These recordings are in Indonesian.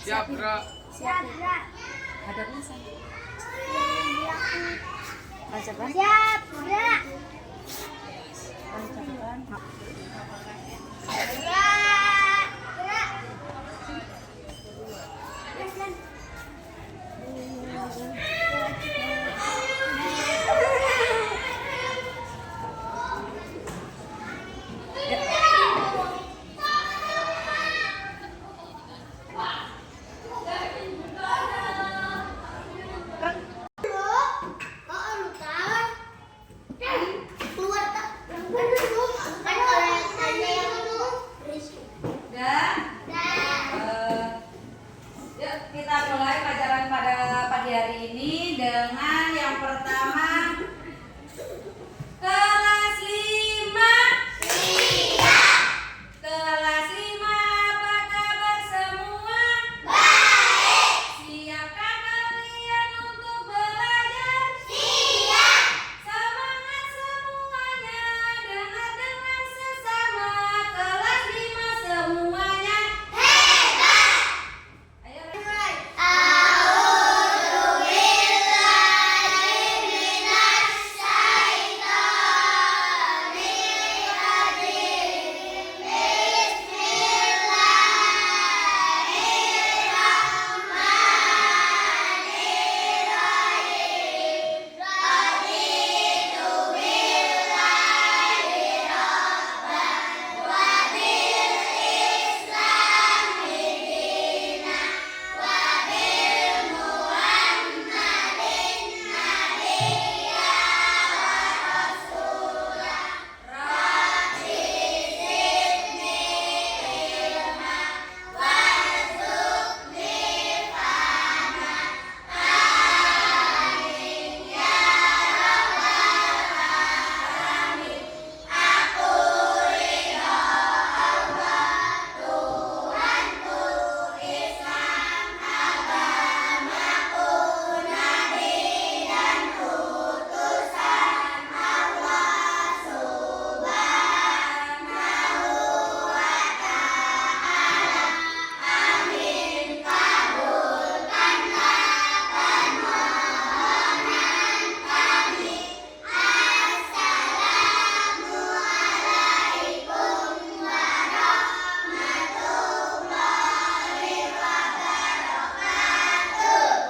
Siap, gerak. Siap, gerak. Hadapnya sama. Siap, gerak. Lancarkan. Gerak, gerak. Yuk kita mulai pelajaran pada pagi hari ini dengan yang pertama kelas 5. Kelas 5, apa kabar semua? Baik. Siapkah kalian untuk belajar? Siap. Semangat semuanya, dengar dengan sesama. Kelas 5 semuanya hebat. Ayo mulai.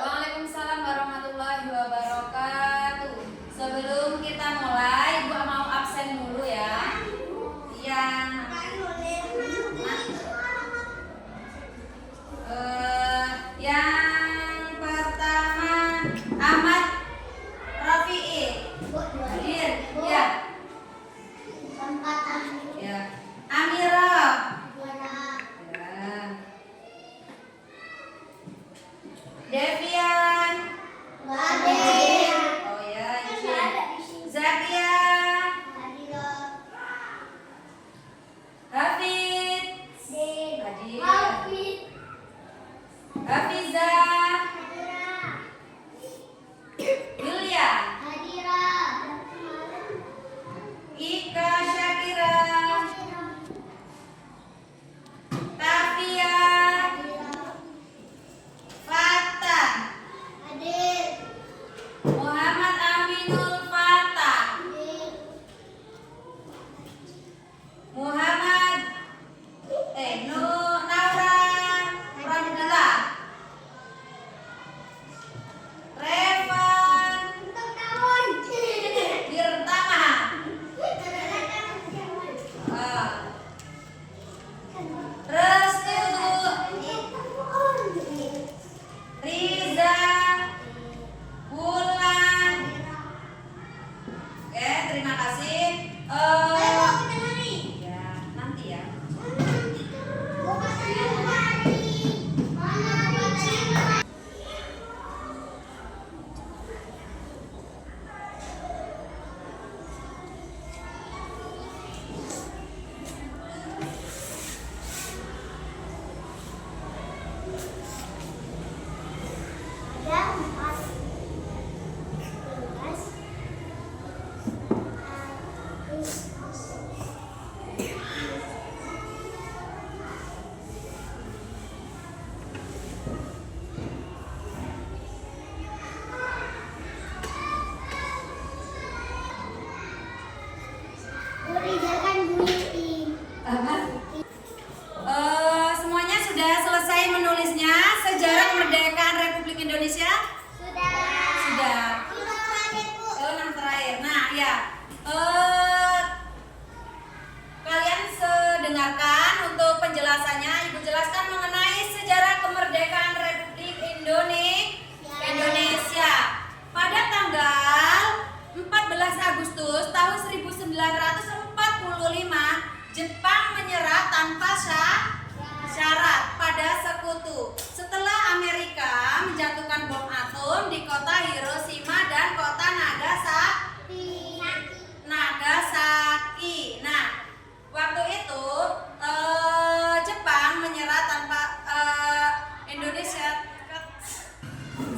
Waalaikumsalam warahmatullahi wabarakatuh. Sebelum kita mulai, gua mau absen dulu ya. Yang pertama Ahmad Rafi'i. Hadir. Ya. Ya. Amira. Ya. Devian. Oh ya, izin. Zakia. Hafid. Hadir. Hafiza. Yulia. Ika Syakira. Tafia. Fatah. Muhammad Aminul Fatah. Muhammad Naura Pramila. Revan Tirtama. Restu. Riza. Bulan. Oke, terima kasih. Ya, nanti ya. Jepang menyerah tanpa syarat pada sekutu setelah Amerika menjatuhkan bom atom di kota Hiroshima dan kota Nagasaki. Nah, waktu itu Jepang menyerah tanpa Indonesia.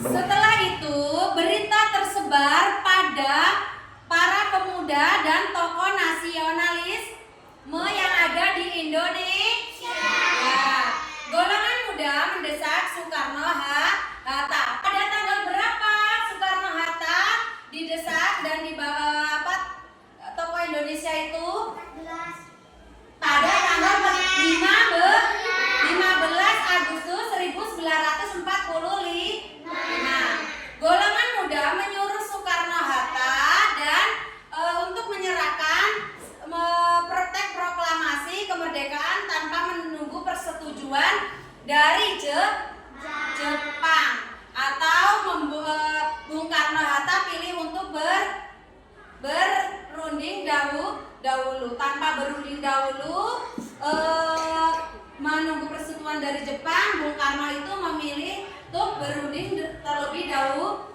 Setelah itu berita tersebar pada para pemuda dan tokoh nasionalisme yang ada di Indonesia. Ya, golongan muda mendesak Soekarno-Hatta. Pada tanggal berapa Soekarno-Hatta didesak dan dibawa tokoh Indonesia itu? Pada tanggal 15 Agustus 1945. Golongan muda menyuruh Soekarno-Hatta dan untuk menyerahkan proklamasi kemerdekaan tanpa menunggu persetujuan dari Jepang, atau Bung Karno-Hatta pilih untuk berunding dahulu. Tanpa berunding dahulu menunggu persetujuan dari Jepang, Bung Karno itu memilih untuk berunding terlebih dahulu.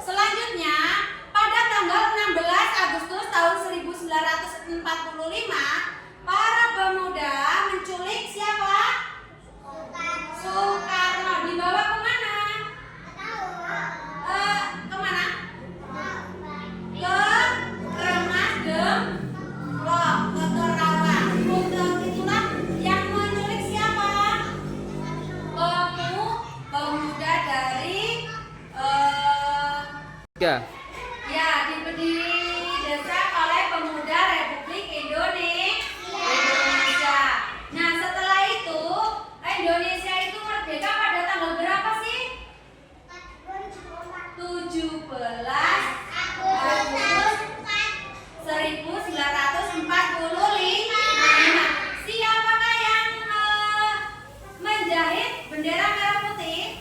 Selanjutnya pada tanggal 16 Agustus tahun 1945, para pemuda menculik siapa? Soekarno. Dibawa kemana? Kemana? Ke Rengas Dengklok, ke Karawang. Itulah yang menculik siapa? Pemuda dari ya, didesak oleh pemuda Republik Indonesia. Nah, setelah itu Indonesia itu merdeka pada tanggal berapa sih? 17 Agustus 1945. Siapakah yang menjahit bendera merah putih?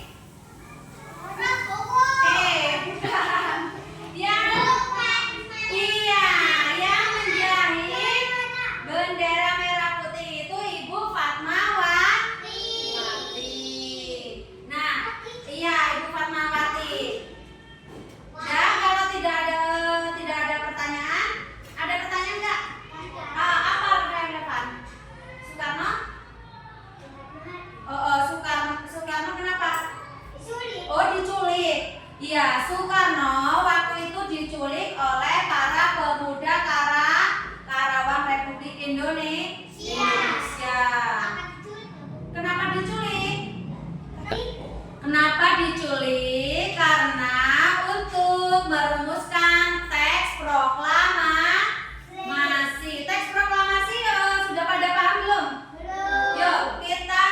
Bukan. Yang menjahit bendera merah putih itu Ibu Fatmawati. Nah, iya, Ibu Fatmawati. Dan kalau tidak ada pertanyaan, ada pertanyaan enggak? Apa pertanyaan? Soekarno? Soekarno kenapa? Oh, diculik. Iya, Soekarno waktu itu diculik oleh para pemuda Karawang Republik Indonesia. Kenapa diculik? Karena untuk merumuskan teks proklamasi. Teks proklamasi sudah pada paham belum? Yuk, kita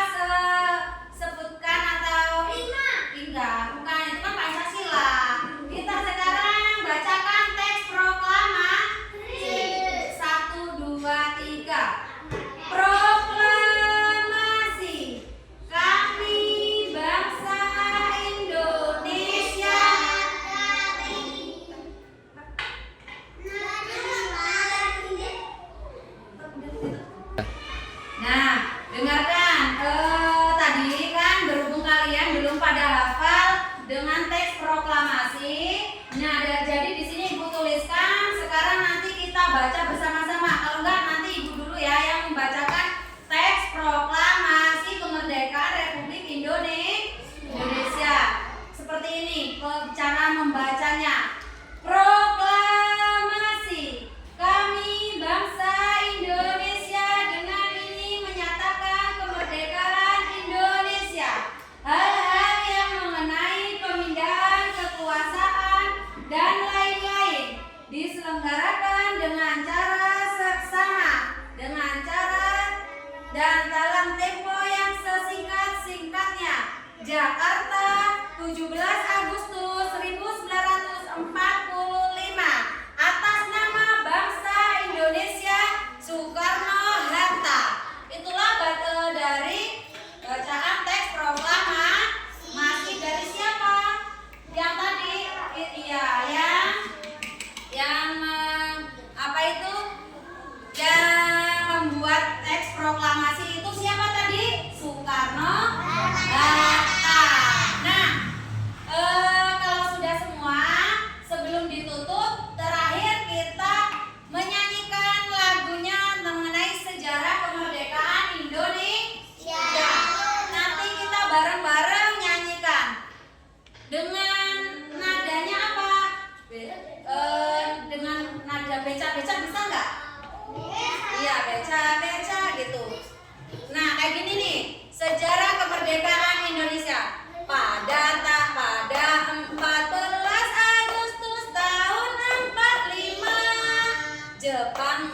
sebutkan atau enggak, bukan, itu kan Pancasila. Kita sekarang bacakan teks proklamasi. 1, 2, 3. Proklamasi. Kami bangsa Indonesia. Nah, dengarkan. Tadi kan berhubung kalian belum pada hafal dengan teks proklamasi. Nah, jadi di sini Ibu tuliskan. Sekarang nanti kita baca bersama-sama. Kalau enggak, nanti Ibu dulu ya yang membacakan teks proklamasi kemerdekaan Republik Indonesia. Seperti ini cara membacanya. Proklamasi. Kami bangsa Indonesia dengan ini menyatakan kemerdekaan Indonesia. Hal-hal yang mengenai pemindahan kekuasaan dan lain-lain diselenggarakan dengan cara seksama, dengan cara dan dalam tempo yang sesingkat-singkatnya. Jakarta, 17 Agustus 1945. Atas nama bangsa Indonesia, Soekarno-Hatta. Itulah dari bacaan teks proklamasi dari siapa? Yang tadi, iya, yang apa itu? Yang dan beca-beca bisa nggak? Iya, beca-beca gitu. Nah, kayak gini nih, sejarah kemerdekaan Indonesia. Pada 14 Agustus tahun 45, Jepang